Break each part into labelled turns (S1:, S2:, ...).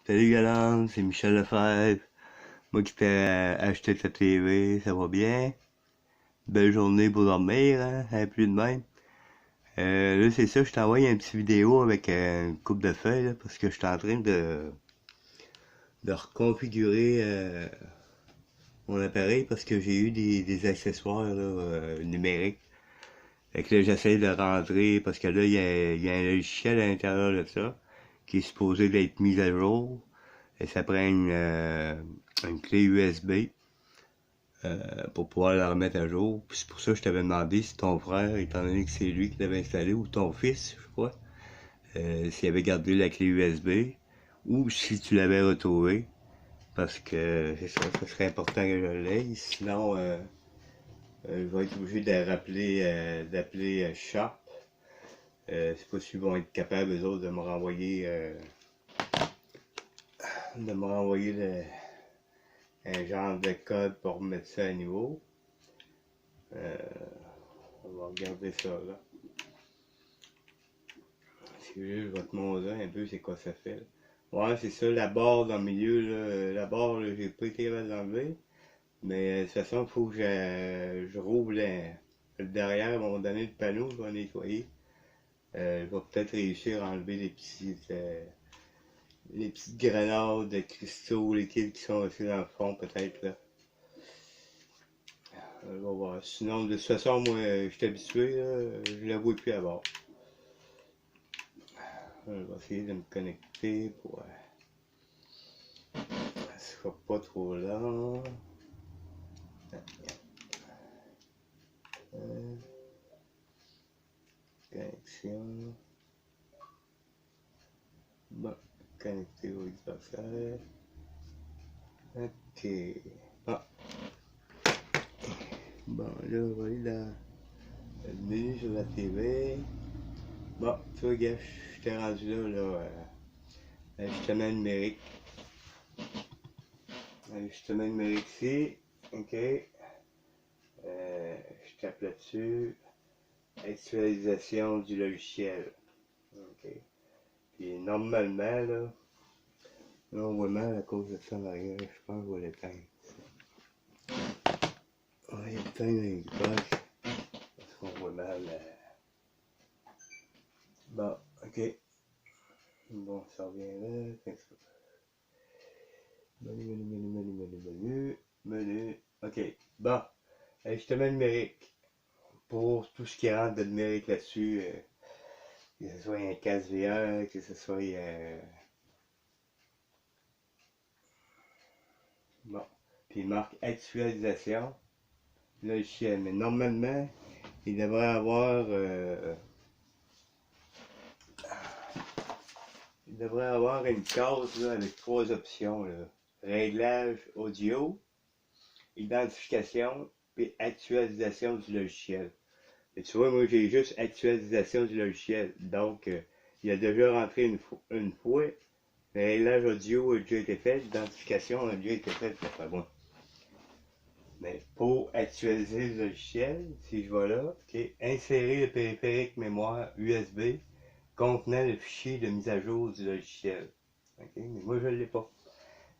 S1: Salut Galant, c'est Michel Lefebvre. Moi qui t'ai acheté ta TV, ça va bien? Belle journée pour dormir, hein? Un plus de même. Là, c'est ça, je t'envoie une petite vidéo avec une coupe de feuilles, là, parce que je suis en train de reconfigurer mon appareil parce que j'ai eu des accessoires là, numériques. Fait que là, j'essaie de rentrer parce que là, il y a un logiciel à l'intérieur de ça qui est supposé d'être mis à jour. Et ça prend une clé USB pour pouvoir la remettre à jour. Puis c'est pour ça que je t'avais demandé si ton frère, étant donné que c'est lui qui l'avait installé, ou ton fils, je crois, s'il avait gardé la clé USB, ou si tu l'avais retrouvé, parce que c'est ça serait important que je l'aie. Sinon, je vais être obligé de rappeler, d'appeler Sharp. C'est pas s'ils vont être capables, eux autres, de me renvoyer un genre de code pour mettre ça à niveau. On va regarder ça là. Si je vais te montrer un peu c'est quoi ça fait. Là. Ouais, c'est ça, la barre dans le milieu, là, la barre, là, j'ai pas été capable d'enlever. Mais de toute façon, il faut que je rouvre le derrière, à un moment donné, le panneau, je vais nettoyer. Je vais peut-être réussir à enlever les petites grenades de cristaux liquides qui sont aussi dans le fond, peut-être là. On va voir. Sinon, de toute façon, moi, je suis habitué, là, je la vois plus à bord. Je vais essayer de me connecter pour ce sera pas trop lent. Connexion. Bon, connecté au Xbox Live. Ok. Ah. Bon, là, on va aller dans le menu sur la TV. Bon, tu vois, gars, je t'ai rendu là, ajustement numérique. Ajustement numérique ici. Ok. Je tape là-dessus. Actualisation du logiciel. Ok. Puis normalement, là on voit mal à cause de ça en arrière. Je pense que je vais l'éteindre. On va éteindre les Xbox parce qu'on voit mal. Bon, ok. Bon, ça revient là. Menu. Ok. Bon. Ajustement numérique. Pour tout ce qui rentre de numérique là-dessus, que ce soit un casque VR, que ce soit. Bon. Puis il marque actualisation logiciel. Mais normalement, il devrait avoir. Il devrait avoir une case là, avec trois options. Là. Réglage audio, identification et actualisation du logiciel. Et tu vois, moi j'ai juste actualisation du logiciel. Donc, il a déjà rentré une fois. Le réglage audio a déjà été fait, l'identification a déjà été faite. Enfin bon. Mais pour actualiser le logiciel, si je vais là, ok, insérer le périphérique mémoire USB contenant le fichier de mise à jour du logiciel. Okay? Mais moi, je ne l'ai pas.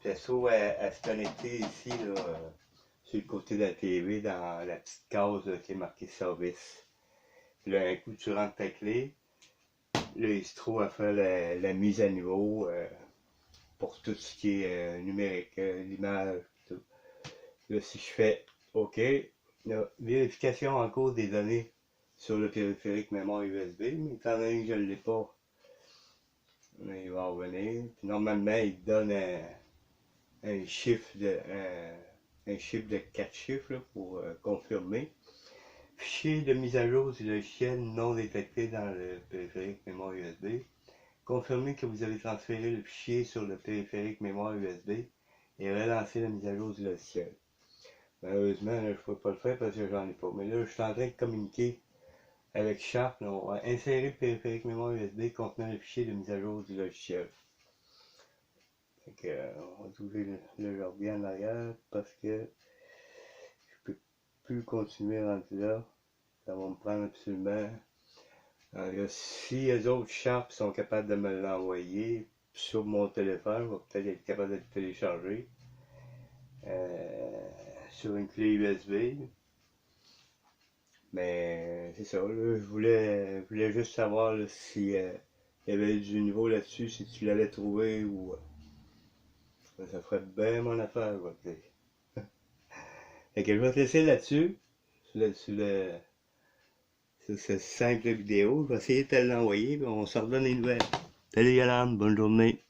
S1: Puis elle se trouve à se connecter ici, là, sur le côté de la TV, dans la petite case là, qui est marquée service. Puis là, un coup, tu rentres ta clé. Là, il se trouve à faire la mise à niveau pour tout ce qui est numérique, l'image, tout. Là, si je fais OK, là, vérification en cours des données sur le périphérique mémoire USB, mais étant donné que je ne l'ai pas, il va revenir. Puis normalement, il donne un chiffre un chiffre de 4 chiffres là, pour confirmer. Fichier de mise à jour du logiciel non détecté dans le périphérique mémoire USB. Confirmez que vous avez transféré le fichier sur le périphérique mémoire USB et relancé la mise à jour du logiciel. Malheureusement, là, je ne peux pas le faire parce que j'en ai pas. Mais là, je suis en train de communiquer avec Sharp. Là, on va insérer le périphérique mémoire USB contenant le fichier de mise à jour du logiciel. Fait que, on va trouver le reviens en arrière parce que je peux plus continuer rendu là. Ça va me prendre absolument. Alors, si les autres Sharp sont capables de me l'envoyer, sur mon téléphone, je vais peut-être être capable de le télécharger sur une clé USB. Mais c'est ça, là, je voulais juste savoir là, si il y avait du nouveau là-dessus, si tu l'avais trouvé ou ça ferait bien mon affaire, je vais te dire. Fait que je vais te laisser là-dessus, sur cette simple vidéo. Je vais essayer de te l'envoyer, puis on se redonne les nouvelles. Salut Yolande, bonne journée.